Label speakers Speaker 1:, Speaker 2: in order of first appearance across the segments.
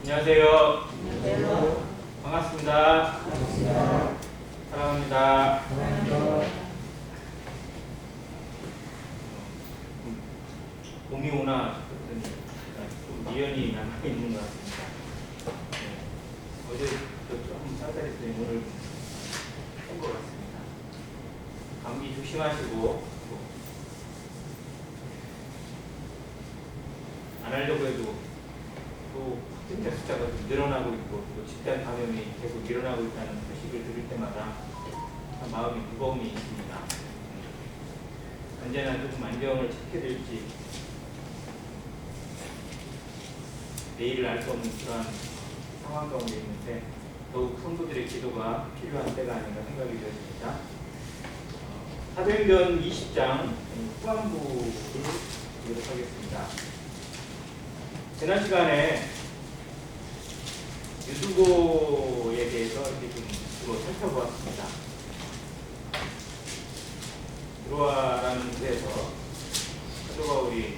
Speaker 1: 안녕하세요.
Speaker 2: 안녕하세요.
Speaker 1: 반갑습니다.
Speaker 2: 반갑습니다.
Speaker 1: 사랑합니다.
Speaker 2: 사랑합니다.
Speaker 1: 봄이 오나 싶었더니 좀 미련이 남아있는 것 같습니다. 어제 조금 쌀쌀했더니 오늘 온 것 같습니다. 감기 조심하시고 안 하려고 해도 또 확진자 숫자가 좀 늘어나고 있고 또 집단 감염이 계속 일어나고 있다는 소식을 들을 때마다 참 마음이 무거움이 있습니다. 언제나 조금 안정을 찾게 될지 내일을 알 수 없는 그러한 상황 가운데 있는데 더욱 성도들의 기도가 필요한 때가 아닌가 생각이 되었습니다. 사도행전 20장 후반부를 보도록 하겠습니다. 지난 시간에 유두고에 대해서 이렇게 좀 주로 살펴보았습니다. 드로아라는 곳에서 사도 바울이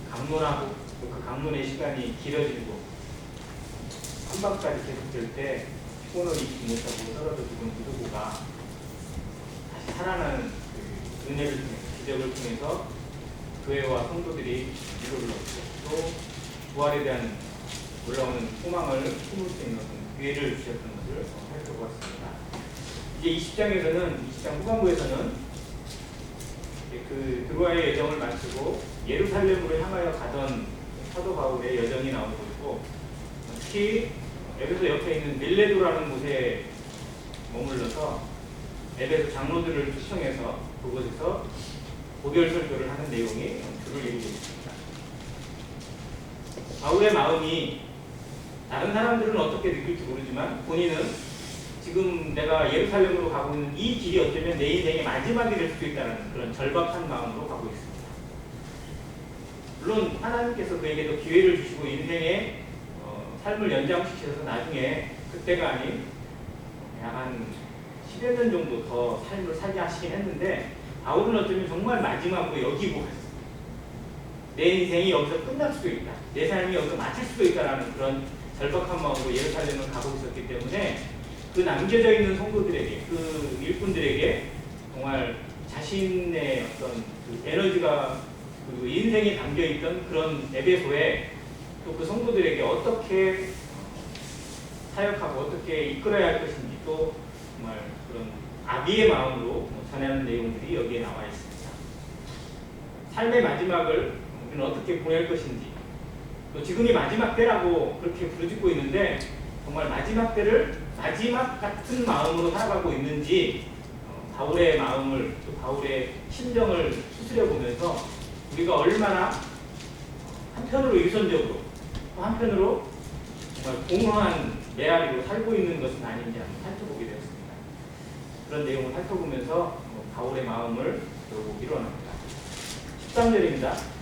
Speaker 1: 강론하고 그 강론의 시간이 길어지고 한밤까지 계속될 때 피곤을 잊지 못하고 떨어져 죽은 유두고가 다시 살아나는 그 은혜를 통해 기적을 통해서 교회와 성도들이 위로를 얻고 또 부활에 대한 올라오는 소망을 품을 수 있는 기회를 주셨던 것을 살펴보았습니다. 이제 20장에서는 20장 후반부에서는 그 드로아의 여정을 마치고 예루살렘으로 향하여 가던 사도 바울의 여정이 나오고 있고 특히 에베소 옆에 있는 밀레도라는 곳에 머물러서 에베소 장로들을 초청해서 그곳에서 고별 설교를 하는 내용이 주를 이루고 있습니다. 바울의 마음이 다른 사람들은 어떻게 느낄지 모르지만 본인은 지금 내가 예루살렘으로 가고 있는 이 길이 어쩌면 내 인생의 마지막이 될 수도 있다는 그런 절박한 마음으로 가고 있습니다. 물론 하나님께서 그에게도 기회를 주시고 인생의 삶을 연장시켜서 나중에 그때가 아닌 약 한 10여 년 정도 더 삶을 살게 하시긴 했는데 바울은 어쩌면 정말 마지막으로 여기 보았습니다. 내 인생이 여기서 끝날 수도 있다. 내 삶이 여기서 마칠 수도 있다라는 그런 절박한 마음으로 예루살렘을 가고 있었기 때문에 그 남겨져 있는 성도들에게, 그 일꾼들에게 정말 자신의 어떤 그 에너지가 그리고 인생이 담겨있던 그런 에베소에 또 그 성도들에게 어떻게 사역하고 어떻게 이끌어야 할 것인지 또 정말 그런 아비의 마음으로 전하는 내용들이 여기에 나와 있습니다. 삶의 마지막을 우리는 어떻게 보낼 것인지 또 지금이 마지막 때라고 그렇게 부르짖고 있는데 정말 마지막 때를 마지막 같은 마음으로 살아가고 있는지 바울의 마음을 또 바울의 심정을 추스려 보면서 우리가 얼마나 한편으로 유선적으로 또 한편으로 정말 공허한 메아리로 살고 있는 것은 아닌지 한번 살펴보게 되었습니다. 그런 내용을 살펴보면서 바울의 마음을 결국 이뤄냅니다. 13절입니다.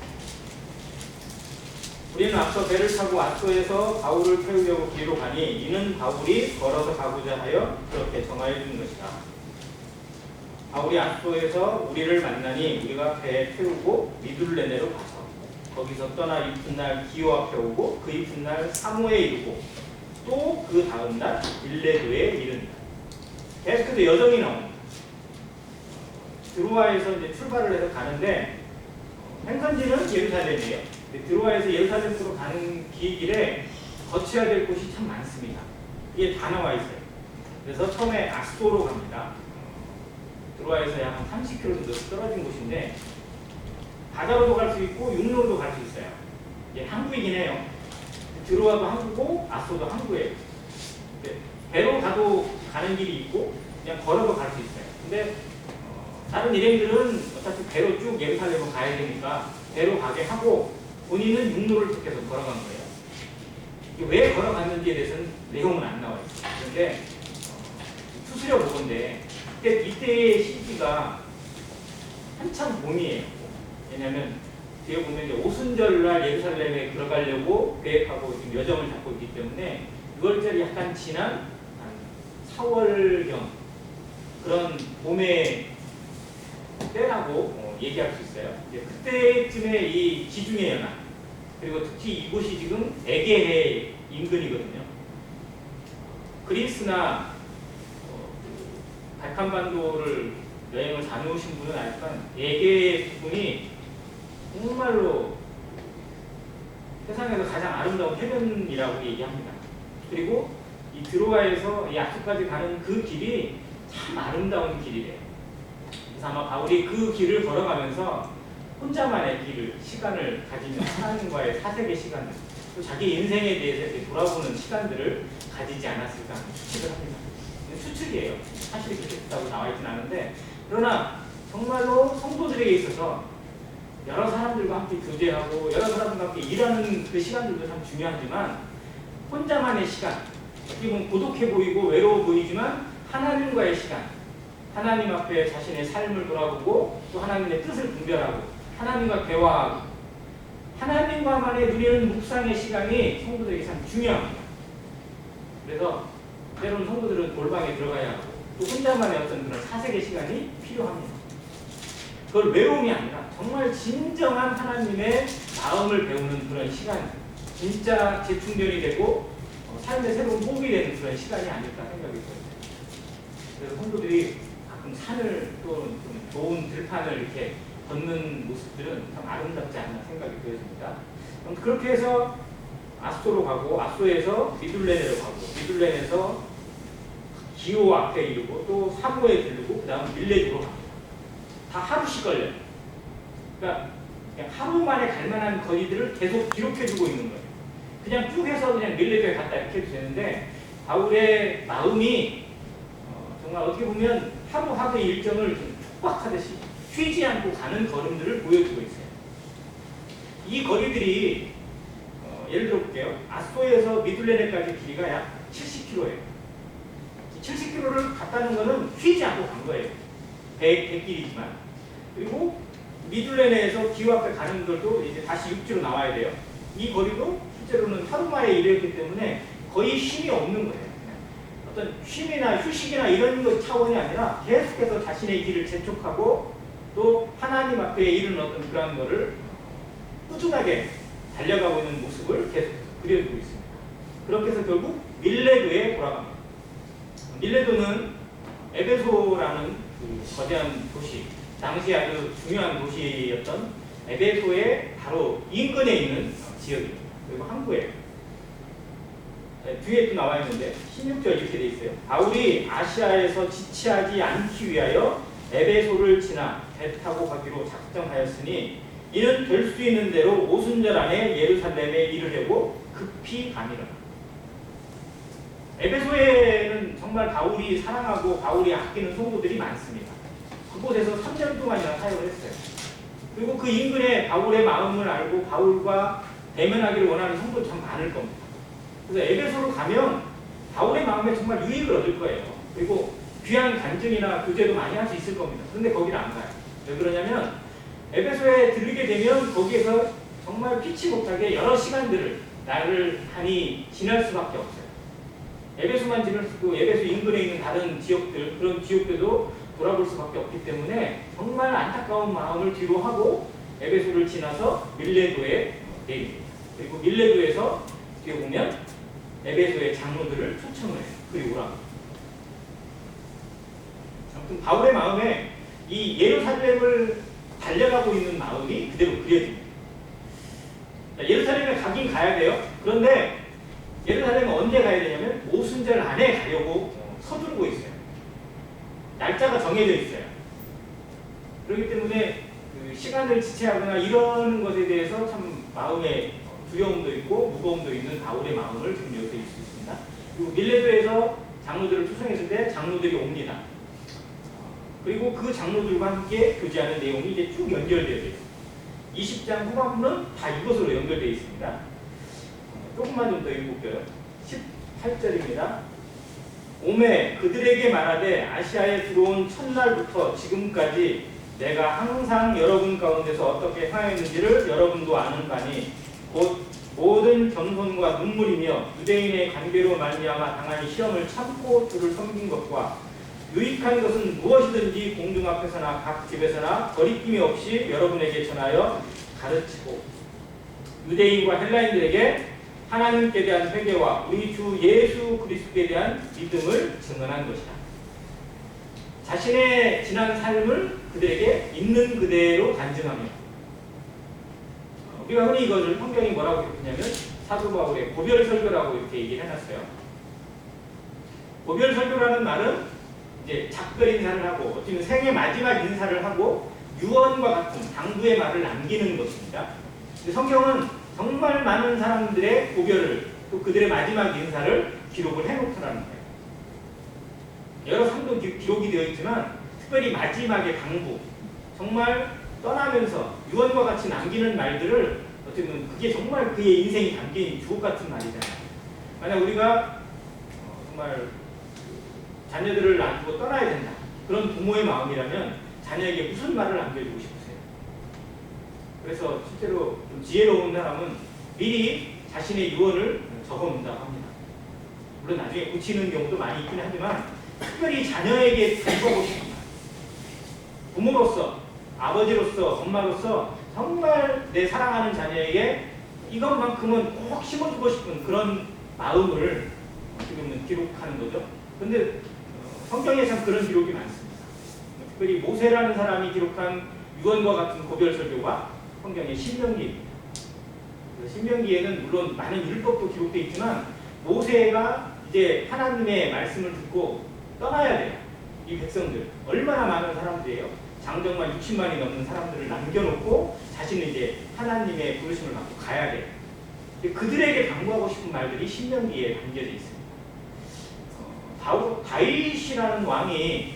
Speaker 1: 우리는 앞서 배를 타고 아소에서 바울을 태우려고 길로 가니 이는 바울이 걸어서 가고자 하여 그렇게 정하여 준 것이다. 바울이 아소에서 우리를 만나니 우리가 배에 태우고 미둘레네로 가서 거기서 떠나 이튿날 기오 앞에 오고 그 이튿날 사모에 이르고 또 그 다음날 밀레도에 이른다. 계속해서 여정이 나옵니다. 드로아에서 이제 출발을 해서 가는데 행선지는 예루살렘이에요. 드로아에서 예루살렘으로 가는 길에 거쳐야 될 곳이 참 많습니다. 이게 다 나와 있어요. 그래서 처음에 아소로 갑니다. 드로아에서 약 한 30km 정도 떨어진 곳인데 바다로도 갈 수 있고 육로로도 갈 수 있어요. 이게 항구이긴 해요. 드로아도 항구고 아소도 항구예요. 배로 가도 가는 길이 있고 그냥 걸어도 갈 수 있어요. 근데 다른 일행들은 어차피 배로 쭉 예루살렘으로 가야 되니까 배로 가게 하고 본인은 육로를 택해서 걸어간 거예요. 왜 걸어갔는지에 대해서는 내용은 안 나와 있어요. 그런데 추스려 보건데 이때의 시기가 한참 봄이에요. 왜냐하면 뒤에 보면 이제 오순절날 예루살렘에 들어가려고 계획하고 지금 여정을 잡고 있기 때문에 6월절이 약간 지난 한 4월경 그런 봄의 때라고 얘기할 수 있어요. 그때쯤에 이 지중해 연안 그리고 특히 이곳이 지금 에게해 인근이거든요. 그리스나 그 발칸반도를 여행을 다녀오신 분은 알지만 에게해 부분이 정말로 세상에서 가장 아름다운 해변이라고 얘기합니다. 그리고 이 드로아에서 이 아수까지 가는 그 길이 참 아름다운 길이래요. 그래서 아마 바울이 그 길을 걸어가면서 혼자만의 시간을 가지며 하나님과의 사색의 시간을, 또 자기 인생에 대해서 이렇게 돌아보는 시간들을 가지지 않았을까 하는 추측을 합니다. 추측이에요. 사실이 그렇게 됐다고 나와 있진 않은데, 그러나 정말로 성도들에게 있어서 여러 사람들과 함께 교제하고 여러 사람들과 함께 일하는 그 시간들도 참 중요하지만, 혼자만의 시간, 어떻게 보면 고독해 보이고 외로워 보이지만 하나님과의 시간, 하나님 앞에 자신의 삶을 돌아보고 또 하나님의 뜻을 분별하고 하나님과 대화하고 하나님과만의 누리는 묵상의 시간이 성도들에게 참 중요합니다. 그래서 때로는 성도들은 골방에 들어가야 하고 또 혼자만의 어떤 그런 사색의 시간이 필요합니다. 그걸 외로움이 아니라 정말 진정한 하나님의 마음을 배우는 그런 시간, 진짜 재충전이 되고 삶의 새로운 호흡이 되는 그런 시간이 아닐까 생각이 들어요. 그래서 성도들이 가끔 산을 또 좀 좋은 들판을 이렇게 걷는 모습들은 참 아름답지 않나 생각이 되어집니다. 그렇게 해서 아소로 가고 아소에서 미둘렌으로 가고 미둘렌에서 기호 앞에 이르고 또 사무에 들르고 그 다음 밀레도로 갑니다. 다 하루씩 걸려요. 그러니까 그냥 하루 만에 갈 만한 거리들을 계속 기록해주고 있는 거예요. 그냥 쭉 해서 그냥 밀레도에 갔다 이렇게 해도 되는데 바울의 마음이 정말 어떻게 보면 하루하루의 일정을 촉박하듯이 쉬지 않고 가는 걸음들을 보여주고 있어요. 이 거리들이 예를 들어 볼게요. 아소에서 미둘레네까지 길이가 약 70km예요. 70km를 갔다는 것은 쉬지 않고 간 거예요. 100길이지만. 그리고 미둘레네에서 기후 앞에 가는 것도 이제 다시 육지로 나와야 돼요. 이 거리도 실제로는 하루 만에 이랬기 때문에 거의 쉼이 없는 거예요. 어떤 쉼이나 휴식이나 이런 것 차원이 아니라 계속해서 자신의 길을 재촉하고 또 하나님 앞에 이르는 어떤 그런 거를 꾸준하게 달려가고 있는 모습을 계속 그려주고 있습니다. 그렇게 해서 결국 밀레도에 돌아갑니다. 밀레도는 에베소라는 그 거대한 도시, 당시 아주 중요한 도시였던 에베소의 바로 인근에 있는 지역입니다. 그리고 항구예요. 뒤에 또 나와 있는데 16절 이렇게 돼 있어요. 바울이 아시아에서 지체하지 않기 위하여 에베소를 지나 배 타고 가기로 작정하였으니 이는 될 수 있는 대로 오순절 안에 예루살렘에 이르려고 급히 가니라. 에베소에는 정말 바울이 사랑하고 바울이 아끼는 성도들이 많습니다. 그곳에서 3년 동안이나 사역을 했어요. 그리고 그 인근에 바울의 마음을 알고 바울과 대면하기를 원하는 성도 참 많을 겁니다. 그래서 에베소로 가면 바울의 마음에 정말 유익을 얻을 거예요. 그리고 귀한 간증이나 교제도 많이 할 수 있을 겁니다. 그런데 거기를 안 가요. 왜 그러냐면 에베소에 들르게 되면 거기에서 정말 피치 못하게 여러 시간들을 나를 하니 지날 수밖에 없어요. 에베소만 지날 수 있고 에베소 인근에 있는 다른 지역들, 그런 지역들도 돌아볼 수밖에 없기 때문에 정말 안타까운 마음을 뒤로 하고 에베소를 지나서 밀레도에 내립니다. 그리고 밀레도에서 뒤에 보면 에베소의 장로들을 초청을 해요. 그리고 오라고. 아무튼 바울의 마음에 이 예루살렘을 달려가고 있는 마음이 그대로 그려집니다. 예루살렘에 가긴 가야 돼요. 그런데 예루살렘은 언제 가야 되냐면 오순절 안에 가려고 서두르고 있어요. 날짜가 정해져 있어요. 그렇기 때문에 그 시간을 지체하거나 이러는 것에 대해서 참 마음에 두려움도 있고 무거움도 있는 바울의 마음을 지금 여기서 볼 수 있습니다. 그리고 밀레도에서 장로들을 초청했을 때 장로들이 옵니다. 그리고 그 장로들과 함께 교제하는 내용이 이제 쭉 연결되어 있어요. 20장 후반부는 다 이것으로 연결되어 있습니다. 조금만 좀 더 읽어볼게요. 18절입니다. 오매 그들에게 말하되 아시아에 들어온 첫날부터 지금까지 내가 항상 여러분 가운데서 어떻게 행하였는지를 여러분도 아는 바니 곧 모든 겸손과 눈물이며 유대인의 관계로 말미암아 당한 시험을 참고 주를 섬긴 것과 유익한 것은 무엇이든지 공중 앞에서나 각 집에서나 거리낌이 없이 여러분에게 전하여 가르치고 유대인과 헬라인들에게 하나님께 대한 회개와 우리 주 예수 그리스도에 대한 믿음을 증언한 것이다. 자신의 지난 삶을 그들에게 있는 그대로 간증하며, 우리가 흔히 이것을 성경이 뭐라고 했냐면 사도 바울의 고별설교라고 이렇게 얘기를 해놨어요. 고별설교라는 말은 이제 작별 인사를 하고 어쩌면 생애 마지막 인사를 하고 유언과 같은 당부의 말을 남기는 것입니다. 성경은 정말 많은 사람들의 고별을 또 그들의 마지막 인사를 기록을 해놓더라는 거예요. 여러 삶도 기록이 되어 있지만 특별히 마지막에 당부, 정말 떠나면서 유언과 같이 남기는 말들을 어쩌면 그게 정말 그의 인생이 담긴 주옥 같은 말이잖아요. 만약 우리가 정말 자녀들을 놔두고 떠나야 된다, 그런 부모의 마음이라면 자녀에게 무슨 말을 남겨주고 싶으세요? 그래서 실제로 좀 지혜로운 사람은 미리 자신의 유언을 적어놓는다고 합니다. 물론 나중에 고치는 경우도 많이 있긴 하지만 특별히 자녀에게 당부하고 싶은 말, 부모로서, 아버지로서, 엄마로서 정말 내 사랑하는 자녀에게 이것만큼은 꼭 심어주고 싶은 그런 마음을 지금은 기록하는 거죠. 그런데 성경에 참 그런 기록이 많습니다. 특별히 모세라는 사람이 기록한 유언과 같은 고별설교가 성경의 신명기입니다. 신명기에는 물론 많은 율법도 기록되어 있지만 모세가 이제 하나님의 말씀을 듣고 떠나야 돼요. 이 백성들 얼마나 많은 사람들이에요. 장정만 60만이 넘는 사람들을 남겨놓고 자신은 이제 하나님의 부르심을 받고 가야 돼요. 그들에게 당부하고 싶은 말들이 신명기에 담겨져 있습니다. 다윗이라는 왕이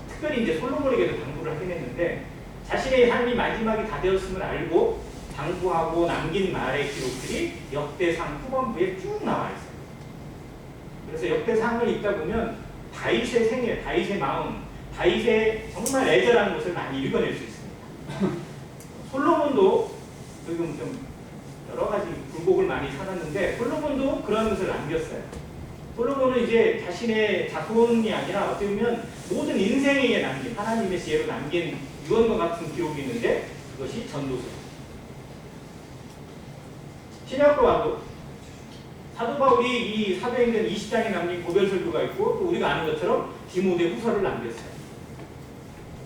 Speaker 1: 특별히 이제 솔로몬에게도 당부를 하긴 했는데 자신의 삶이 마지막이 다 되었음을 알고 당부하고 남긴 말의 기록들이 역대상 후반부에 쭉 나와 있어요. 그래서 역대상을 읽다 보면 다윗의 생애, 다윗의 마음, 다윗의 정말 애절한 것을 많이 읽어낼 수 있습니다. 솔로몬도 지금 좀 여러 가지 굴곡을 많이 살았는데 솔로몬도 그런 것을 남겼어요. 솔로몬은 이제 자신의 자손이 아니라 어떻게 보면 모든 인생에 남긴 하나님의 지혜로 남긴 유언과 같은 기록이 있는데 그것이 전도서. 신약으로 와도 사도 바울이 이 사도행전 20장에 남긴 고별설교가 있고 또 우리가 아는 것처럼 디모데 후서를 남겼어요.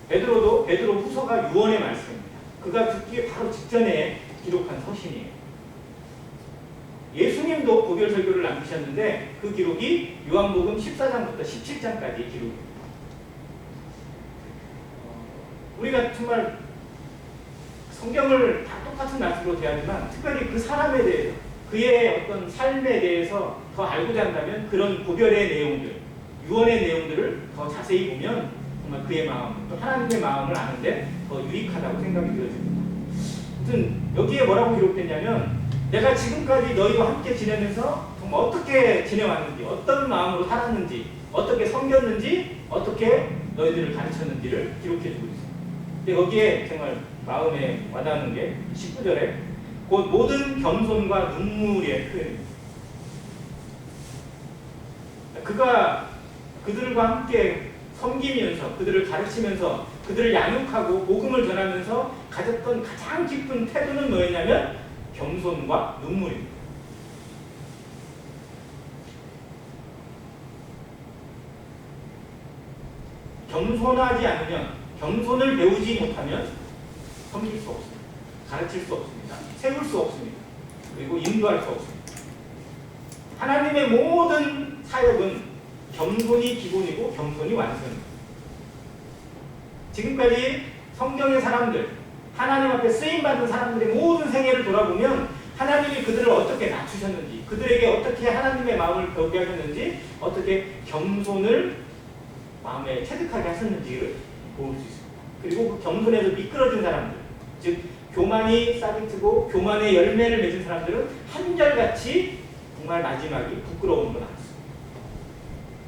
Speaker 1: 베드로 후서가 유언의 말씀입니다. 그가 죽기에 바로 직전에 기록한 서신이에요. 예수님도 고별설교를 남기셨는데 그 기록이 요한복음 14장부터 17장까지 기록입니다. 우리가 정말 성경을 다 똑같은 말씀으로 대하지만 특별히 그 사람에 대해서 그의 어떤 삶에 대해서 더 알고자 한다면 그런 고별의 내용들, 유언의 내용들을 더 자세히 보면 정말 그의 마음, 또 하나님의 마음을 아는데 더 유익하다고 생각이 들어집니다. 아무튼 여기에 뭐라고 기록됐냐면 내가 지금까지 너희와 함께 지내면서 정말 어떻게 지내왔는지, 어떤 마음으로 살았는지, 어떻게 섬겼는지, 어떻게 너희들을 가르쳤는지를 기록해주고 있습니다. 근데 거기에 정말 마음에 와닿는 게 19절에 곧 모든 겸손과 눈물의 표현입니다. 그가 그들과 함께 섬기면서 그들을 가르치면서 그들을 양육하고 복음을 전하면서 가졌던 가장 깊은 태도는 뭐였냐면 겸손과 눈물입니다. 겸손하지 않으면, 겸손을 배우지 못하면 섬길 수 없습니다. 가르칠 수 없습니다. 세울 수 없습니다. 그리고 인도할 수 없습니다. 하나님의 모든 사역은 겸손이 기본이고 겸손이 완성입니다. 지금까지 성경의 사람들, 하나님 앞에 쓰임받은 사람들의 모든 생애를 돌아보면 하나님이 그들을 어떻게 낮추셨는지, 그들에게 어떻게 하나님의 마음을 배우게 하셨는지, 어떻게 겸손을 마음에 체득하게 하셨는지를 볼 수 있습니다. 그리고 그 겸손에서 미끄러진 사람들, 즉 교만이 싹이 트고 교만의 열매를 맺은 사람들은 한결같이 정말 마지막이 부끄러움으로 나왔습니다.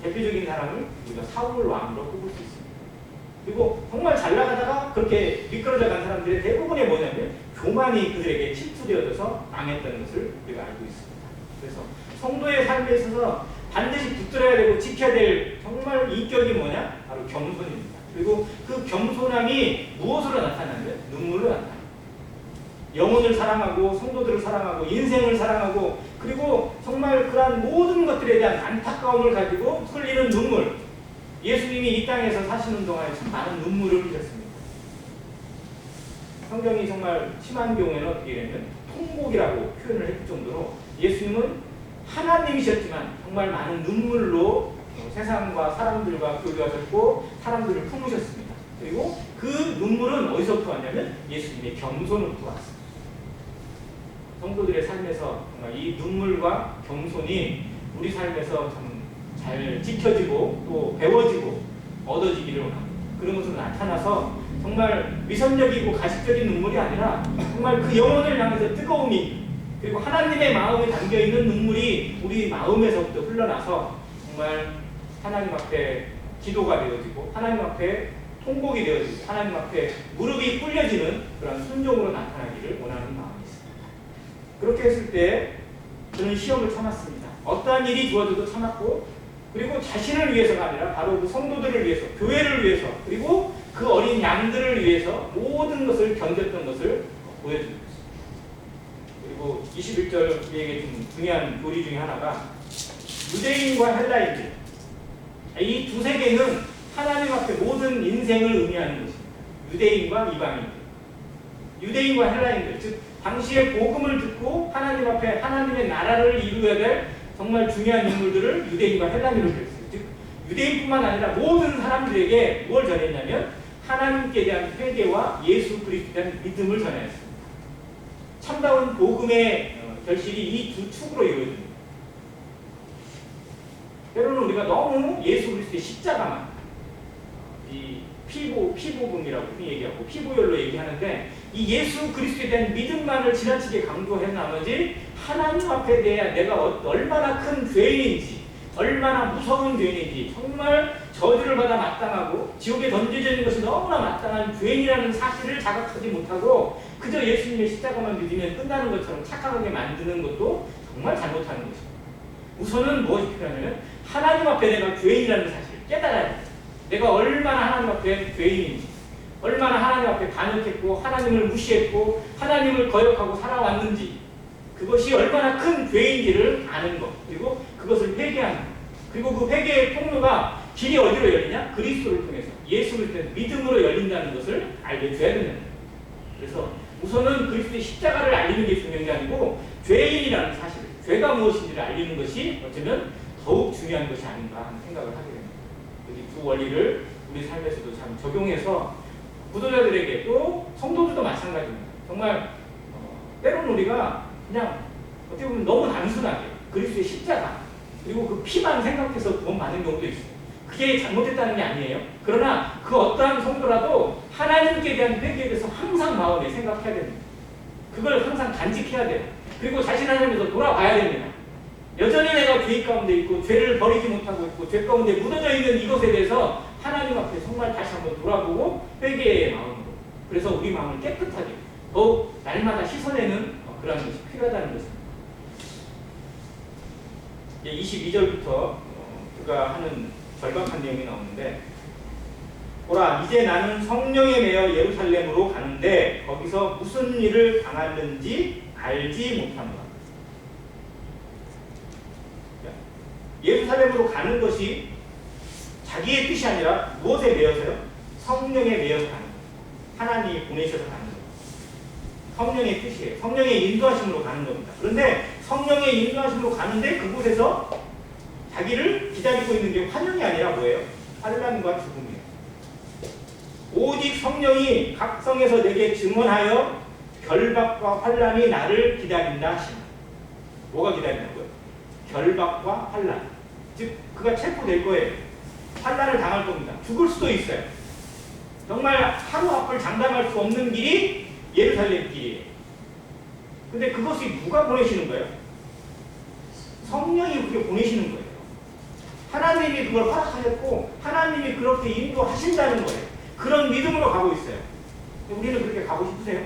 Speaker 1: 대표적인 사람을 우리가 사울 왕으로 꼽을 수 있습니다. 그리고 정말 잘 나가다가 그렇게 미끄러져 간 사람들의 대부분이 뭐냐면 교만이 그들에게 침투되어져서 망했다는 것을 우리가 알고 있습니다. 그래서 성도의 삶에 있어서 반드시 붙들어야 되고 지켜야 될 정말 인격이 뭐냐? 바로 겸손입니다. 그리고 그 겸손함이 무엇으로 나타나냐면 눈물로 나타납니다. 영혼을 사랑하고 성도들을 사랑하고 인생을 사랑하고 그리고 정말 그러한 모든 것들에 대한 안타까움을 가지고 흘리는 눈물. 예수님이 이 땅에서 사시는 동안에 참 많은 눈물을 흘렸습니다. 성경이 정말 심한 경우에는 어떻게 되냐면 통곡이라고 표현을 했을 정도로 예수님은 하나님이셨지만 정말 많은 눈물로 세상과 사람들과 교류하셨고 사람들을 품으셨습니다. 그리고 그 눈물은 어디서부터 왔냐면 예수님의 겸손으로부터 왔습니다. 성도들의 삶에서 정말 이 눈물과 겸손이 우리 삶에서 참 잘 지켜지고 또 배워지고 얻어지기를 원합니다. 그런 것으로 나타나서 정말 위선적이고 가식적인 눈물이 아니라 정말 그 영혼을 향해서 뜨거움이 그리고 하나님의 마음에 담겨있는 눈물이 우리 마음에서부터 흘러나서 정말 하나님 앞에 기도가 되어지고 하나님 앞에 통곡이 되어지고 하나님 앞에 무릎이 꿇려지는 그런 순종으로 나타나기를 원하는 마음이 있습니다. 그렇게 했을 때 저는 시험을 참았습니다. 어떠한 일이 주어져도 참았고 그리고 자신을 위해서가 아니라 바로 그 성도들을 위해서 교회를 위해서 그리고 그 어린 양들을 위해서 모든 것을 견뎠던 것을 보여줍니다. 그리고 21절 우리에게 좀 중요한 교리 중에 하나가 유대인과 헬라인들 이 두 세계는 하나님 앞에 모든 인생을 의미하는 것입니다. 유대인과 이방인들 유대인과 헬라인들 즉 당시에 복음을 듣고 하나님 앞에 하나님의 나라를 이루어야 될 정말 중요한 인물들을 유대인과 헬라인으로 그렸어요. 즉 유대인뿐만 아니라 모든 사람들에게 뭘 전했냐면 하나님께 대한 회개와 예수 그리스도에 대한 믿음을 전했습니다. 참다운 복음의 결실이 이 두 축으로 이루어집니다. 때로는 우리가 너무 예수 그리스도의 십자가만 이 피복음이라고 얘기하고 피보혈로 얘기하는데 이 예수 그리스도에 대한 믿음만을 지나치게 강조한 나머지 하나님 앞에 대해 내가 얼마나 큰 죄인인지 얼마나 무서운 죄인인지 정말 저주를 받아 마땅하고 지옥에 던져져 있는 것이 너무나 마땅한 죄인이라는 사실을 자각하지 못하고 그저 예수님의 십자가만 믿으면 끝나는 것처럼 착각하게 만드는 것도 정말 잘못하는 것입니다. 우선은 무엇이 필요하냐면 하나님 앞에 내가 죄인이라는 사실을 깨달아야 합니다. 내가 얼마나 하나님 앞에 죄인인지 얼마나 하나님 앞에 반역했고 하나님을 무시했고 하나님을 거역하고 살아왔는지 그것이 얼마나 큰 죄인지를 아는 것 그리고 그것을 회개하는 것 그리고 그 회개의 통로가 길이 어디로 열리냐? 그리스도를 통해서 예수를 통해서 믿음으로 열린다는 것을 알게 돼야 된다. 그래서 우선은 그리스도의 십자가를 알리는 게 중요한 게 아니고 죄인이라는 사실 죄가 무엇인지를 알리는 것이 어쩌면 더욱 중요한 것이 아닌가 하는 생각을 하게 됩니다. 이 두 원리를 우리 삶에서도 참 적용해서 구도자들에게 또 성도들도 마찬가지입니다. 정말 때로는 우리가 그냥 어떻게 보면 너무 단순하게 그리스도의 십자가 그리고 그 피만 생각해서 구원 받는 경우도 있어요. 그게 잘못됐다는 게 아니에요. 그러나 그 어떠한 성도라도 하나님께 대한 회개에 대해서 항상 마음에 생각해야 됩니다. 그걸 항상 간직해야 돼요. 그리고 자신 하나님에서 돌아봐야 됩니다. 여전히 내가 죄 가운데 있고 죄를 버리지 못하고 있고 죄 가운데 묻어져 있는 이것에 대해서 하나님 앞에 정말 다시 한번 돌아보고 회개의 마음으로 그래서 우리 마음을 깨끗하게 더욱 날마다 씻어내는 그런 것이 필요하다는 것입니다. 22절부터 그가 하는 절박한 내용이 나오는데 보라 이제 나는 성령에 매여 예루살렘으로 가는데 거기서 무슨 일을 당하는지 알지 못합니다. 예루살렘으로 가는 것이 자기의 뜻이 아니라 무엇에 매여서요? 성령에 매여서 가는 거예요. 하나님이 보내셔서 가는 거예요. 성령의 뜻이에요. 성령의 인도하심으로 가는 겁니다. 그런데 성령의 인도하심으로 가는데 그곳에서 자기를 기다리고 있는 게 환영이 아니라 뭐예요? 환란과 죽음이에요. 오직 성령이 각 성에서 내게 증언하여 결박과 환란이 나를 기다린다 하시나. 뭐가 기다린다고요? 결박과 환란. 즉 그가 체포될 거예요. 환란을 당할 겁니다. 죽을 수도 있어요. 정말 하루 앞을 장담할 수 없는 길이 예루살렘 길이에요. 근데 그것이 누가 보내시는 거예요? 성령이 그렇게 보내시는 거예요. 하나님이 그걸 허락하셨고 하나님이 그렇게 인도하신다는 거예요. 그런 믿음으로 가고 있어요. 우리는 그렇게 가고 싶으세요?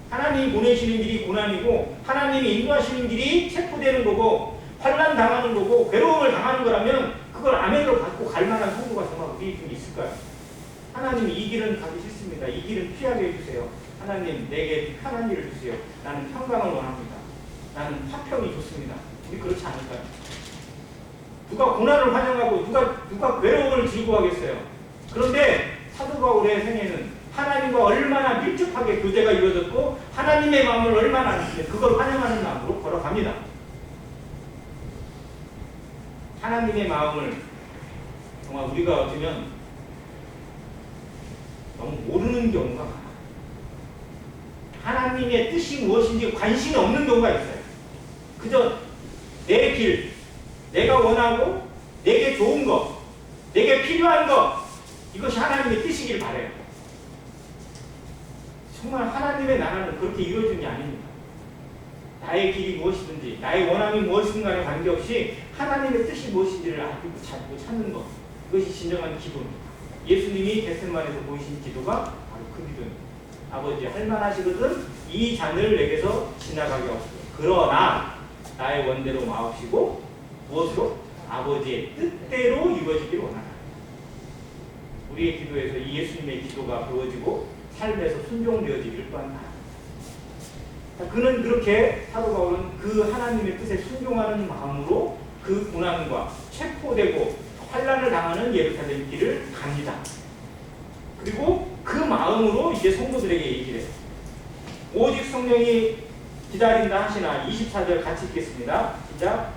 Speaker 1: 하나님이 보내시는 길이 고난이고 하나님이 인도하시는 길이 체포되는 거고 환난 당하는 거고 괴로움을 당하는 거라면 그걸 아멘으로 받고 갈 만한 성도가 정말 우리 중에 있을까요? 하나님 이 길은 가기 싫습니다. 이 길은 피하게 해주세요. 하나님 내게 편한 일을 주세요. 나는 평강을 원합니다. 나는 화평이 좋습니다. 우리 그렇지 않을까요? 누가 고난을 환영하고 누가 외로움을 즐거워하겠어요. 그런데 사도 바울의 생애는 하나님과 얼마나 밀접하게 교제가 이루어졌고 하나님의 마음을 얼마나 아는데 그걸 환영하는 마음으로 걸어갑니다. 하나님의 마음을 정말 우리가 어쩌면 너무 모르는 경우가 많아요. 하나님의 뜻이 무엇인지 관심이 없는 경우가 있어요. 그저 내 길, 내가 원하고 내게 좋은 것, 내게 필요한 것, 이것이 하나님의 뜻이길 바라요. 정말 하나님의 나라는 그렇게 이루어지는 게 아닙니다. 나의 길이 무엇이든지 나의 원함이 무엇이든 간에 관계없이 하나님의 뜻이 무엇인지를 알고 찾는 것, 그것이 진정한 기도입니다. 예수님이 겟세마네에서 보이신 기도가 바로 그 기도입니다. 아버지 할만하시거든 이 잔을 내게서 지나가게 하옵소서. 그러나 나의 원대로 마옵시고 무엇으로? 아버지의 뜻대로 이루어지기를 원하나. 우리의 기도에서 이 예수님의 기도가 배워지고 삶에서 순종되어지기를 또한 바랍니다. 그는 그렇게 사도 바울은 그 하나님의 뜻에 순종하는 마음으로 그 고난과 체포되고 환난을 당하는 예루살렘 길을 갑니다. 그리고 그 마음으로 이제 성도들에게 얘기를 해요. 오직 성령이 기다린다 하시나 24절 같이 읽겠습니다. 시작.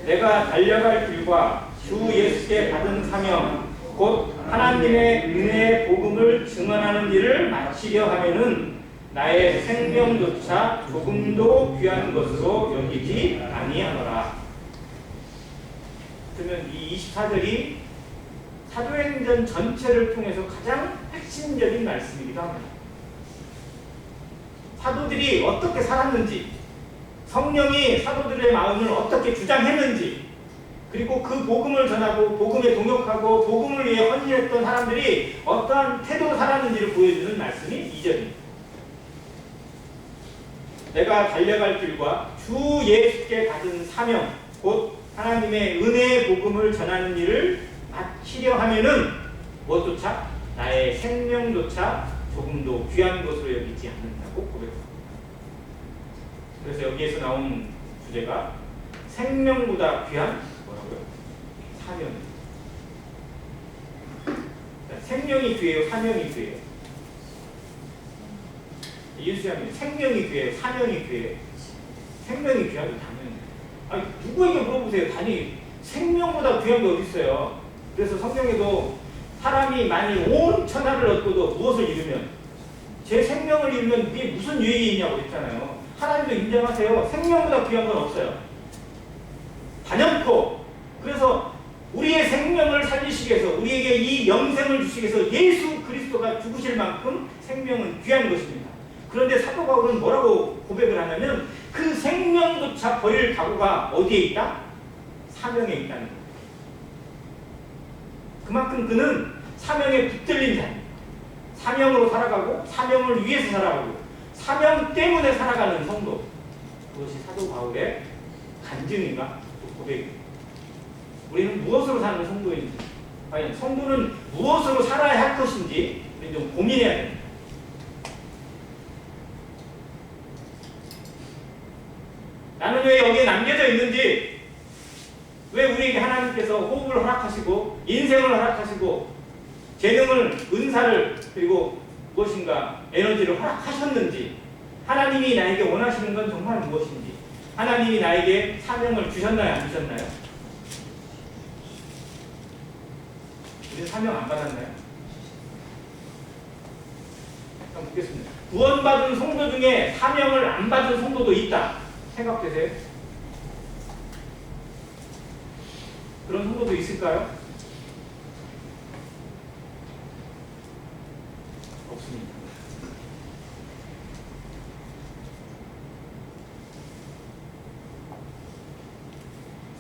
Speaker 1: 내가 달려갈 길과 주 예수께 받은 사명 곧 하나님의 은혜의 복음을 증언하는 일을 마치려 하면은 나의 생명조차 조금도 귀한 것으로 여기지 아니하노라. 그러면 이 24절이 사도행전 전체를 통해서 가장 핵심적인 말씀이기도 합니다. 사도들이 어떻게 살았는지, 성령이 사도들의 마음을 어떻게 주장했는지, 그리고 그 복음을 전하고 복음에 동역하고 복음을 위해 헌신했던 사람들이 어떠한 태도로 살았는지를 보여주는 말씀이 2절입니다. 내가 달려갈 길과 주 예수께 받은 사명 곧 하나님의 은혜의 복음을 전하는 일을 마치려 하면은 무엇조차 나의 생명조차 조금도 귀한 것으로 여기지 않는다고 고백합니다. 그래서 여기에서 나온 주제가 생명보다 귀한 뭐라고요? 사명입니다. 생명이 귀해요? 사명이 귀해요? 예수님이 생명이 귀해요? 사명이 귀해요? 생명이 귀하죠, 당연히. 아니, 누구에게 물어보세요. 단지 생명보다 귀한 게 어디 있어요? 그래서 성경에도 사람이 만일 온 천하를 얻고도 무엇을 잃으면 제 생명을 잃으면 그게 무슨 유익이 있냐고 했잖아요. 하나님도 인정하세요. 생명보다 귀한 건 없어요. 단연코 그래서 우리의 생명을 살리시기 위해서 우리에게 이 영생을 주시기 위해서 예수 그리스도가 죽으실 만큼 생명은 귀한 것입니다. 그런데 사도 바울은 뭐라고 고백을 하냐면 그 생명조차 버릴 각오가 어디에 있다? 사명에 있다는 거예요. 그만큼 그는 사명에 붙들린 자입니다. 사명으로 살아가고 사명을 위해서 살아가고 사명 때문에 살아가는 성도, 그것이 사도 바울의 간증인가 고백입니다. 우리는 무엇으로 사는 성도인지, 과연 성도는 무엇으로 살아야 할 것인지 우리는 좀 고민해야 됩니다. 나는 왜 여기에 남겨져 있는지, 왜 우리에게 하나님께서 호흡을 허락하시고 인생을 허락하시고 재능을, 은사를, 그리고 무엇인가 에너지를 허락하셨는지, 하나님이 나에게 원하시는 건 정말 무엇인지, 하나님이 나에게 사명을 주셨나요? 안 주셨나요? 우리는 사명 안 받았나요? 한번 묻겠습니다. 구원받은 성도 중에 사명을 안 받은 성도도 있다 생각되세요? 그런 성도도 있을까요? 없습니다.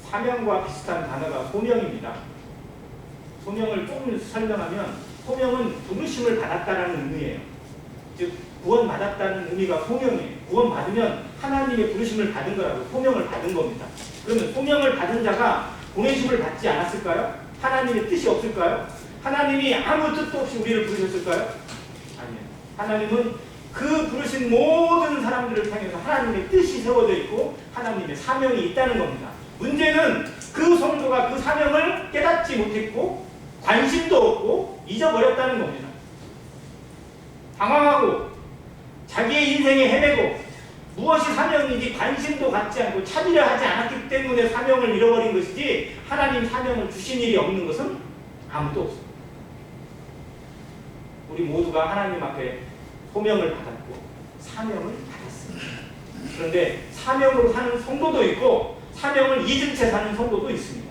Speaker 1: 사명과 비슷한 단어가 소명입니다. 소명을 조금 설명하면 소명은 부르심을 받았다라는 의미예요. 즉 구원받았다는 의미가 소명이에요. 구원받으면 하나님의 부르심을 받은 거라고 소명을 받은 겁니다. 그러면 소명을 받은 자가 보내심을 받지 않았을까요? 하나님의 뜻이 없을까요? 하나님이 아무 뜻도 없이 우리를 부르셨을까요? 아니요. 하나님은 그 부르신 모든 사람들을 향해서 하나님의 뜻이 세워져 있고 하나님의 사명이 있다는 겁니다. 문제는 그 성도가 그 사명을 깨닫지 못했고 관심도 없고 잊어버렸다는 겁니다. 방황하고 자기의 인생에 헤매고 무엇이 사명인지 관심도 갖지 않고 찾으려 하지 않았기 때문에 사명을 잃어버린 것이지 하나님 사명을 주신 일이 없는 것은 아무도 없습니다. 우리 모두가 하나님 앞에 소명을 받았고 사명을 받았습니다. 그런데 사명으로 사는 성도도 있고 사명을 잊은 채 사는 성도도 있습니다.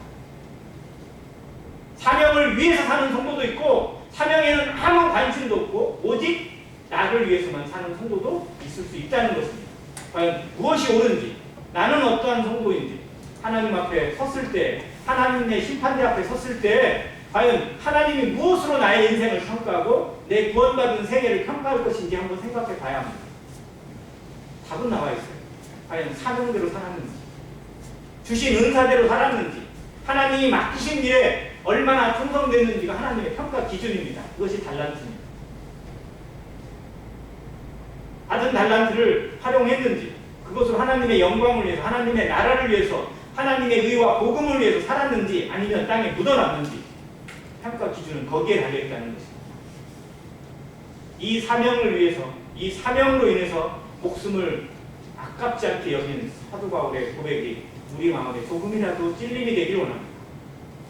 Speaker 1: 사명을 위해서 사는 성도도 있고 사명에는 아무 관심도 없고 오직 나를 위해서만 사는 성도도 있을 수 있다는 것입니다. 과연 무엇이 옳은지, 나는 어떠한 성도인지 하나님 앞에 섰을 때, 하나님의 심판대 앞에 섰을 때 과연 하나님이 무엇으로 나의 인생을 평가하고 내 구원받은 생애를 평가할 것인지 한번 생각해 봐야 합니다. 답은 나와 있어요. 과연 사명대로 살았는지, 주신 은사대로 살았는지, 하나님이 맡기신 일에 얼마나 충성됐는지가 하나님의 평가 기준입니다. 그것이 달란트입니다. 받은 달란트를 활용했는지, 그것으로 하나님의 영광을 위해서, 하나님의 나라를 위해서, 하나님의 의와 복음을 위해서 살았는지, 아니면 땅에 묻어놨는지, 평가 기준은 거기에 달려있다는 것입니다. 이 사명을 위해서, 이 사명으로 인해서 목숨을 아깝지 않게 여기는 사도 바울의 고백이 우리 마음에 조금이라도 찔림이 되기를 원합니다.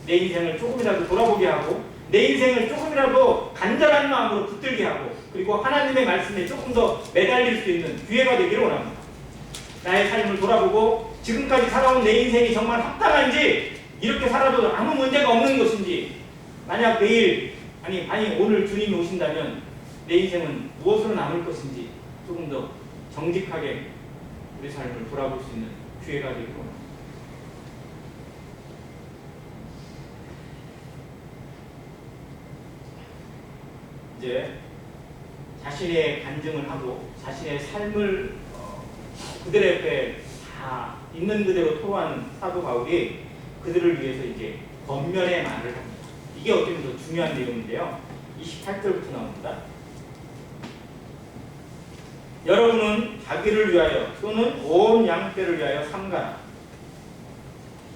Speaker 1: 내 인생을 조금이라도 돌아보게 하고 내 인생을 조금이라도 간절한 마음으로 붙들게 하고 그리고 하나님의 말씀에 조금 더 매달릴 수 있는 기회가 되기를 원합니다. 나의 삶을 돌아보고 지금까지 살아온 내 인생이 정말 합당한지, 이렇게 살아도 아무 문제가 없는 것인지, 만약 내일 아니 오늘 주님이 오신다면 내 인생은 무엇으로 남을 것인지 조금 더 정직하게 우리 삶을 돌아볼 수 있는 기회가 되기를 원합니다. 이제 자신의 간증을 하고 자신의 삶을 그들의 앞에 다 있는 그대로 토로하는 사도 바울이 그들을 위해서 이제 권면의 말을 합니다. 이게 어떻게 보면 더 중요한 내용인데요. 28절부터 나옵니다. 여러분은 자기를 위하여 또는 온 양떼를 위하여 삼가라.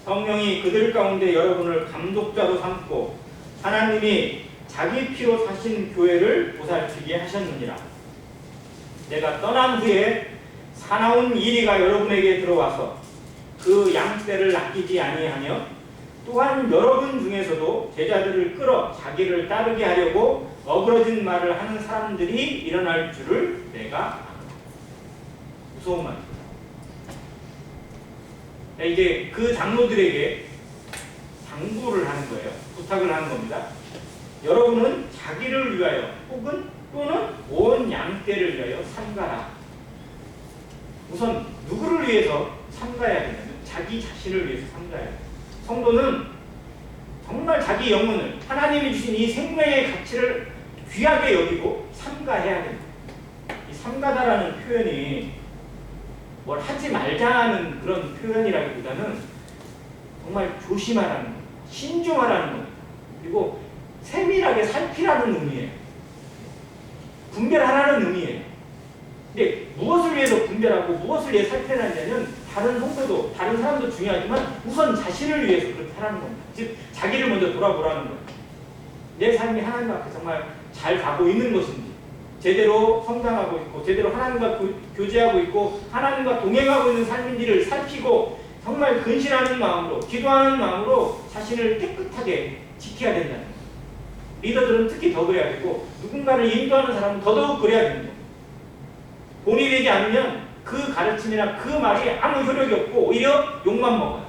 Speaker 1: 성령이 그들 가운데 여러분을 감독자로 삼고 하나님이 자기 피로 사신 교회를 보살피게 하셨느니라. 내가 떠난 후에 사나운 이리가 여러분에게 들어와서 그 양떼를 낚이지 아니하며 또한 여러분 중에서도 제자들을 끌어 자기를 따르게 하려고 어그러진 말을 하는 사람들이 일어날 줄을 내가 압니다. 무서운 말입니다. 이제 그 장로들에게 당부를 하는 거예요. 부탁을 하는 겁니다. 여러분은 자기를 위하여 혹은 또는 온 양떼를 위하여 삼가라. 우선 누구를 위해서 삼가야 되냐면 자기 자신을 위해서 삼가야 돼요. 성도는 정말 자기 영혼을, 하나님이 주신 이 생명의 가치를 귀하게 여기고 삼가해야 됩니다. 이 삼가다라는 표현이 뭘 하지 말자는 그런 표현이라기보다는 정말 조심하라는 겁니다. 신중하라는 겁니다. 그리고 세밀하게 살피라는 의미예요. 분별하라는 의미예요. 근데 무엇을 위해서 분별하고 무엇을 위해 살펴나냐면 다른 성도도 다른 사람도 중요하지만 우선 자신을 위해서 그렇게 하라는 겁니다. 즉 자기를 먼저 돌아보라는 거예요. 내 삶이 하나님 앞에 정말 잘 가고 있는 것인지, 제대로 성장하고 있고 제대로 하나님과 교제하고 있고 하나님과 동행하고 있는 삶인지를 살피고 정말 근신하는 마음으로, 기도하는 마음으로 자신을 깨끗하게 지켜야 된다는 거예요. 리더들은 특히 더 그래야 되고 누군가를 인도하는 사람은 더더욱 그래야 됩니다. 본이 되지 않으면 그 가르침이나 그 말이 아무 효력이 없고 오히려 욕만 먹어요.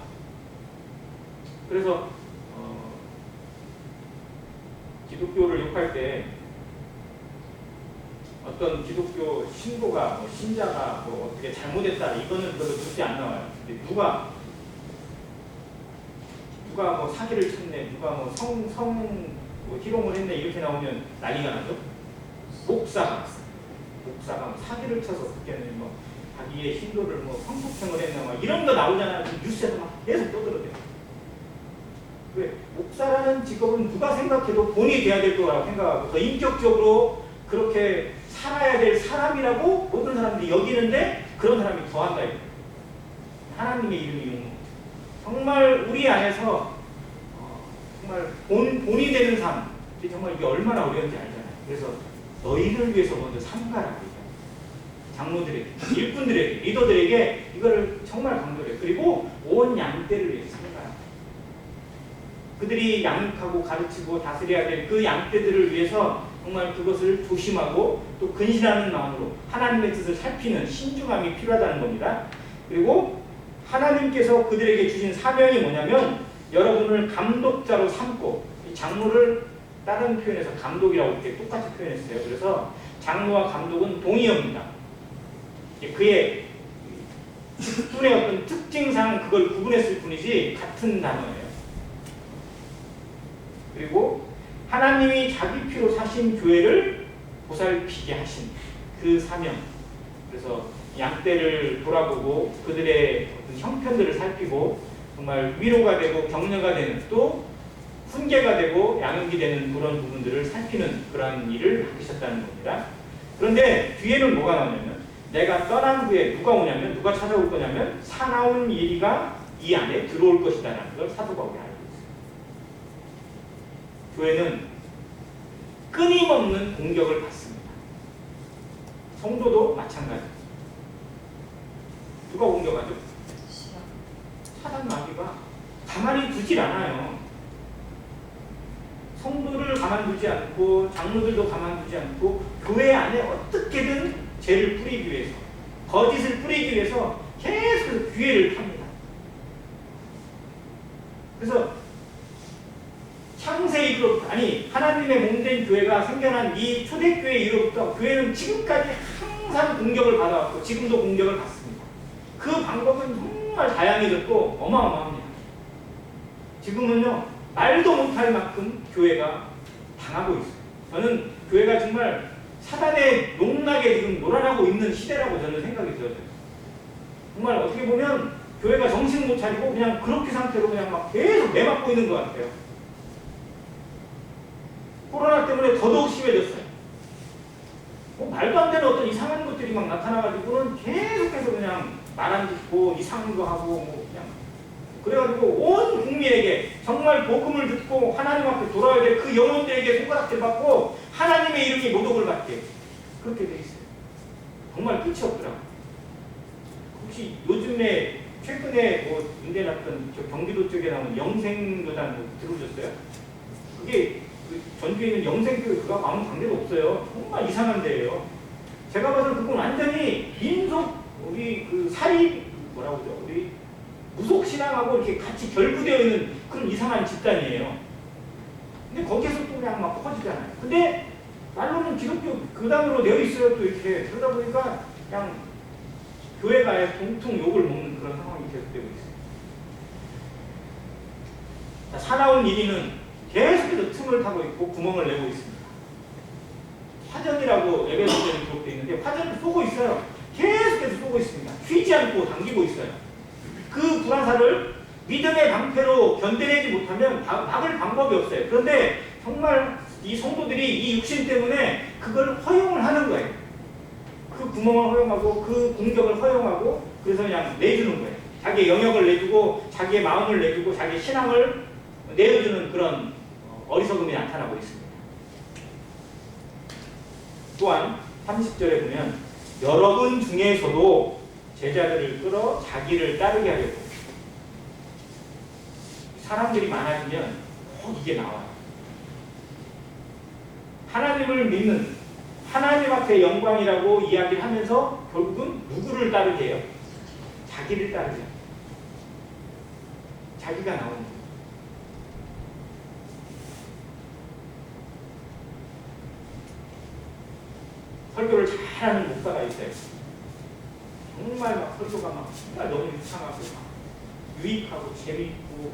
Speaker 1: 그래서 기독교를 욕할 때 어떤 기독교 신도가 신자가 어떻게 잘못했다 이거는 별로 듣지 안 나와요. 근데 누가 사기를 쳤네, 누가 희롱을 했네 이렇게 나오면 난리가 나죠. 목사가 사기를 쳐서 그때는 자기의 신도를 성폭행을 했나 이런 거 나오잖아요. 뉴스에서 막 계속 떠들어대요. 왜? 목사라는 직업은 누가 생각해도 본이 돼야 될 거라고 생각하고 더 인격적으로 그렇게 살아야 될 사람이라고 모든 사람들이 여기는데 그런 사람이 더한다. 하나님의 이름이 용모. 정말 우리 안에서 정말 본이 되는 삶. 정말 이게 얼마나 어려운지 알잖아요. 그래서 너희를 위해서 먼저 삼가라고 얘기해요. 장로들에게, 일꾼들에게, 리더들에게 이거를 정말 강조해요. 그리고 온 양떼를 위해서 삼가라. 그들이 양육하고 가르치고 다스려야 될 그 양떼들을 위해서 정말 그것을 조심하고 또 근신하는 마음으로 하나님의 뜻을 살피는 신중함이 필요하다는 겁니다. 그리고 하나님께서 그들에게 주신 사명이 뭐냐면 여러분을 감독자로 삼고, 이 장로를 다른 표현에서 감독이라고 이렇게 똑같이 표현했어요. 그래서 장로와 감독은 동의어입니다. 그의 직분의 어떤 특징상 그걸 구분했을 뿐이지 같은 단어예요. 그리고 하나님이 자기 피로 사신 교회를 보살피게 하신 그 사명. 그래서 양떼를 돌아보고 그들의 어떤 형편들을 살피고 정말 위로가 되고 격려가 되는 또 훈계가 되고 양육이 되는 그런 부분들을 살피는 그런 일을 맡기셨다는 겁니다. 그런데 뒤에는 뭐가 나오냐면 내가 떠난 후에 누가 오냐면 누가 찾아올 거냐면 사나운 이리가 이 안에 들어올 것이다라는 걸 사도 바울이 알고 있어요. 교회는 끊임없는 공격을 받습니다. 성도도 마찬가지. 누가 공격하죠? 사단 마귀가 가만히 두질 않아요. 성도를 가만두지 않고 장로들도 가만두지 않고 교회 안에 어떻게든 죄를 뿌리기 위해서 거짓을 뿌리기 위해서 계속 기회를 탑니다. 그래서 창세 이후로부터 아니 하나님의 몸된 교회가 생겨난 이 초대교회 이후로부터 교회는 지금까지 항상 공격을 받아왔고 지금도 공격을 받습니다. 그 방법은 정말 다양해졌고 어마어마합니다. 지금은요 말도 못할 만큼 교회가 당하고 있어요. 저는 교회가 정말 사단의 농락에 지금 놀아나고 있는 시대라고 저는 생각이 들어요. 정말 어떻게 보면 교회가 정신 못 차리고 그냥 그렇게 상태로 그냥 막 계속 매맞고 있는 것 같아요. 코로나 때문에 더더욱 심해졌어요. 말도 안 되는 어떤 이상한 것들이 막 나타나가지고는 계속해서 그냥 말 안 듣고 이상한 거 하고 뭐 그냥 그래가지고 온 국민에게 정말 복음을 듣고 하나님 앞에 돌아와야 될 그 영혼들에게 손가락질 받고 하나님의 이름이 모독을 받게 그렇게 돼 있어요. 정말 끝이 없더라고요. 혹시 요즘에 최근에 뭐 문제 났던 저 경기도 쪽에 나온 영생교단 뭐 들어보셨어요? 그게 그 전주에 있는 영생교회 그거 아무 관계도 없어요. 정말 이상한 데예요. 제가 봐서는 그건 완전히 민속 우리 그 사립 뭐라고 그러죠? 우리 무속 신앙하고 이렇게 같이 결부되어 있는 그런 이상한 집단이에요. 근데 거기에서 또 그냥 막 퍼지잖아요. 근데 말로는 기독교 교단으로 되어 있어요. 또 이렇게 그러다 보니까 그냥 교회가 동통 욕을 먹는 그런 상황이 계속되고 있어요. 자, 사나운 이리는 계속해서 틈을 타고 있고 구멍을 내고 있습니다. 화전이라고 에베소서에 기록되어 있는데 화전을 쏘고 있어요. 계속해서 쏘고 있습니다. 쉬지 않고 당기고 있어요. 그 불화살을 믿음의 방패로 견뎌내지 못하면 막을 방법이 없어요. 그런데 정말 이 성도들이 이 육신 때문에 그걸 허용을 하는 거예요. 그 구멍을 허용하고 그 공격을 허용하고 그래서 그냥 내주는 거예요. 자기의 영역을 내주고 자기의 마음을 내주고 자기의 신앙을 내어주는 그런 어리석음이 나타나고 있습니다. 또한 30절에 보면 여러분 중에서도 제자들을 끌어 자기를 따르게 하려고 사람들이 많아지면 꼭 이게 나와요. 하나님을 믿는 하나님 앞에 영광이라고 이야기를 하면서 결국은 누구를 따르게 해요? 자기를 따르게 해요. 자기가 나오는 거예요. 설교를 잘하는 목사가 있어요. 정말 막 설교가 막 정말 너무 유창하고 막 유익하고 재미있고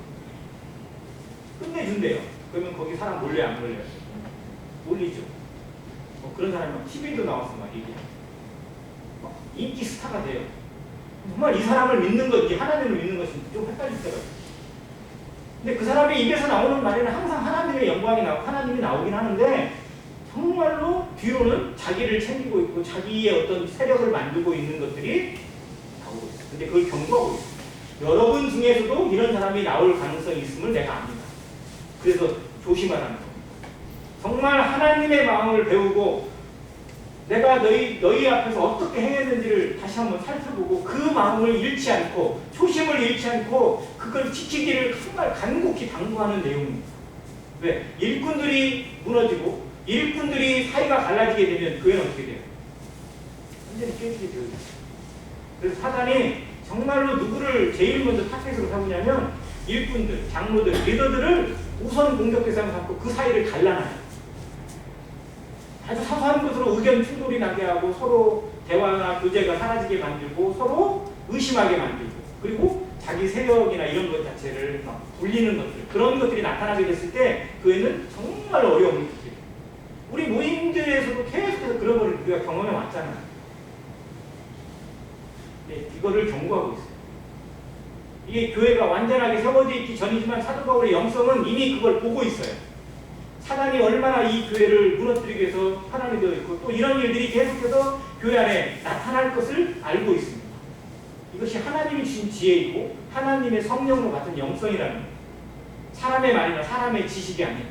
Speaker 1: 끝내준대요. 그러면 거기 사람 몰려요, 안 몰려요? 몰리죠. 그런 사람이 막 TV도 나와서 막 얘기해요. 막 인기 스타가 돼요. 정말 이 사람을 믿는 것, 이 하나님을 믿는 것이 좀 헷갈릴 때가 있어요. 근데 그 사람의 입에서 나오는 말에는 항상 하나님의 영광이 나오고 하나님이 나오긴 하는데 정말로 뒤로는 자기를 챙기고 있고 자기의 어떤 세력을 만들고 있는 것들이 나오고 있어요. 근데 그걸 경고하고 있어요. 여러분 중에서도 이런 사람이 나올 가능성이 있음을 내가 압니다. 그래서 조심하라는 겁니다. 정말 하나님의 마음을 배우고 내가 너희 앞에서 어떻게 행했는지를 다시 한번 살펴보고 그 마음을 잃지 않고 초심을 잃지 않고 그걸 지키기를 정말 간곡히 당부하는 내용입니다. 왜? 일꾼들이 무너지고 일꾼들이 사이가 갈라지게 되면 교회는 어떻게 돼요? 완전히 깨지게 되어요. 그래서 사단이 정말로 누구를 제일 먼저 타겟으로 삼느냐면 일꾼들, 장로들, 리더들을 우선 공격 대상으로 삼고 그 사이를 갈라놔요. 아주 사소한 것으로 의견 충돌이 나게 하고 서로 대화나 교제가 사라지게 만들고 서로 의심하게 만들고 그리고 자기 세력이나 이런 것 자체를 막 불리는 것들 그런 것들이 나타나게 됐을 때 교회는 정말 어려움을 겪게 돼요. 우리 모임들에서도 계속해서 그런 걸 우리가 경험해 왔잖아요. 네, 이거를 경고하고 있어요. 이게 교회가 완전하게 세워져 있기 전이지만 사도 바울의 영성은 이미 그걸 보고 있어요. 사단이 얼마나 이 교회를 무너뜨리기 위해서 하나님이 되어 있고 또 이런 일들이 계속해서 교회 안에 나타날 것을 알고 있습니다. 이것이 하나님이 주신 지혜이고 하나님의 성령으로 같은 영성이라는 거예요. 사람의 말이나 사람의 지식이 아니에요.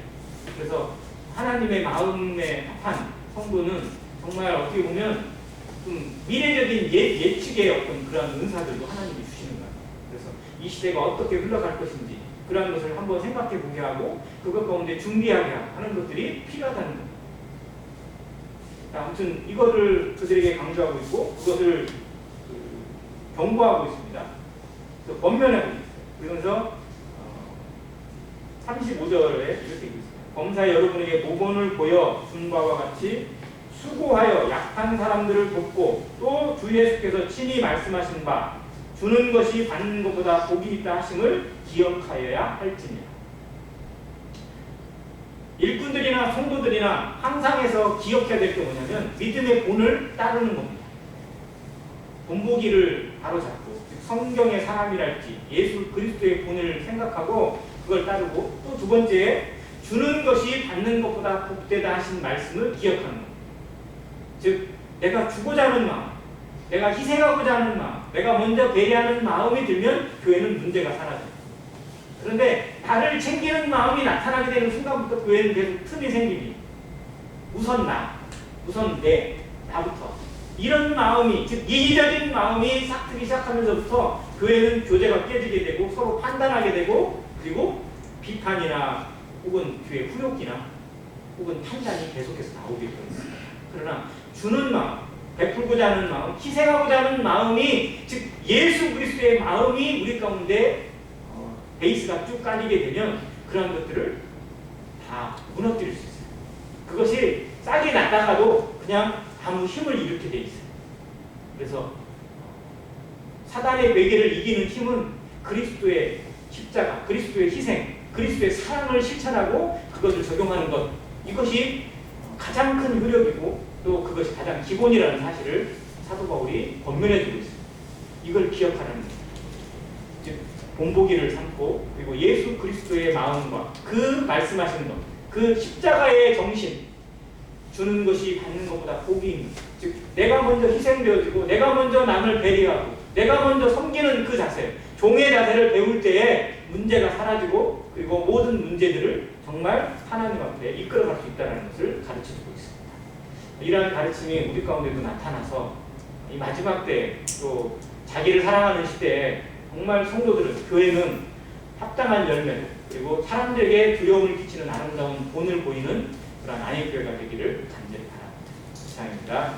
Speaker 1: 그래서 하나님의 마음에 합한 성도는 정말 어떻게 보면 좀 미래적인 예측의 어떤 그런 은사들도 하나님이 주시는 거예요. 그래서 이 시대가 어떻게 흘러갈 것인지 그런 것을 한번 생각해 보게 하고 그것 가운데 준비하게 하는 것들이 필요하다는 겁니다. 아무튼 이거를 그들에게 강조하고 있고 그것을 경고하고 있습니다. 그래서 권면하고 있어요. 그러면서 35절에 이렇게 있습니다. 검사 여러분에게 모본을 보여 준 바와 같이 수고하여 약한 사람들을 돕고 또 주 예수께서 친히 말씀하신 바 주는 것이 받는 것보다 복이 있다 하심을 기억하여야 할지니라. 일꾼들이나 성도들이나 항상해서 기억해야 될 게 뭐냐면 믿음의 본을 따르는 겁니다. 본보기를 바로잡고 성경의 사람이랄지 예수 그리스도의 본을 생각하고 그걸 따르고 또 두 번째 주는 것이 받는 것보다 복되다 하신 말씀을 기억하는 겁니다. 즉 내가 주고자 하는 마음, 내가 희생하고자 하는 마음, 내가 먼저 배려하는 마음이 들면 교회는 문제가 사라져요. 그런데 나를 챙기는 마음이 나타나게 되는 순간부터 교회는 계속 틈이 생깁니다. 우선 나, 우선 나부터. 이런 마음이, 즉 이기적인 마음이 싹 트기 시작하면서부터 교회는 교제가 깨지게 되고 서로 판단하게 되고 그리고 비판이나 혹은 교회 후욕이나 혹은 판단이 계속해서 나오게 됩니다. 그러나 주는 마음, 베풀고자 하는 마음, 희생하고자 하는 마음이 즉 예수 그리스도의 마음이 우리 가운데 베이스가 쭉 깔리게 되면 그런 것들을 다 무너뜨릴 수 있어요. 그것이 싹이 났다가도 그냥 아무 힘을 잃게 돼 있어요. 그래서 사단의 매개를 이기는 힘은 그리스도의 십자가, 그리스도의 희생, 그리스도의 사랑을 실천하고 그것을 적용하는 것 이것이 가장 큰 효력이고 또 그것이 가장 기본이라는 사실을 사도 바울이 권면해주고 있습니다. 이걸 기억하라는 겁니다. 즉 본보기를 삼고 그리고 예수 그리스도의 마음과 그 말씀하신 것, 그 십자가의 정신 주는 것이 받는 것보다 복이 있는 즉 내가 먼저 희생되어지고 내가 먼저 남을 배려하고 내가 먼저 섬기는 그 자세 종의 자세를 배울 때에 문제가 사라지고 그리고 모든 문제들을 정말 하나님 앞에 이끌어갈 수 있다는 것을 가르쳐주고 있습니다. 이러한 가르침이 우리 가운데도 나타나서 이 마지막 때 또 자기를 사랑하는 시대에 정말 성도들은 교회는 합당한 열매 그리고 사람들에게 두려움을 끼치는 아름다운 본을 보이는 그런 안의 교회가 되기를 간절히 바랍니다. 이상입니다.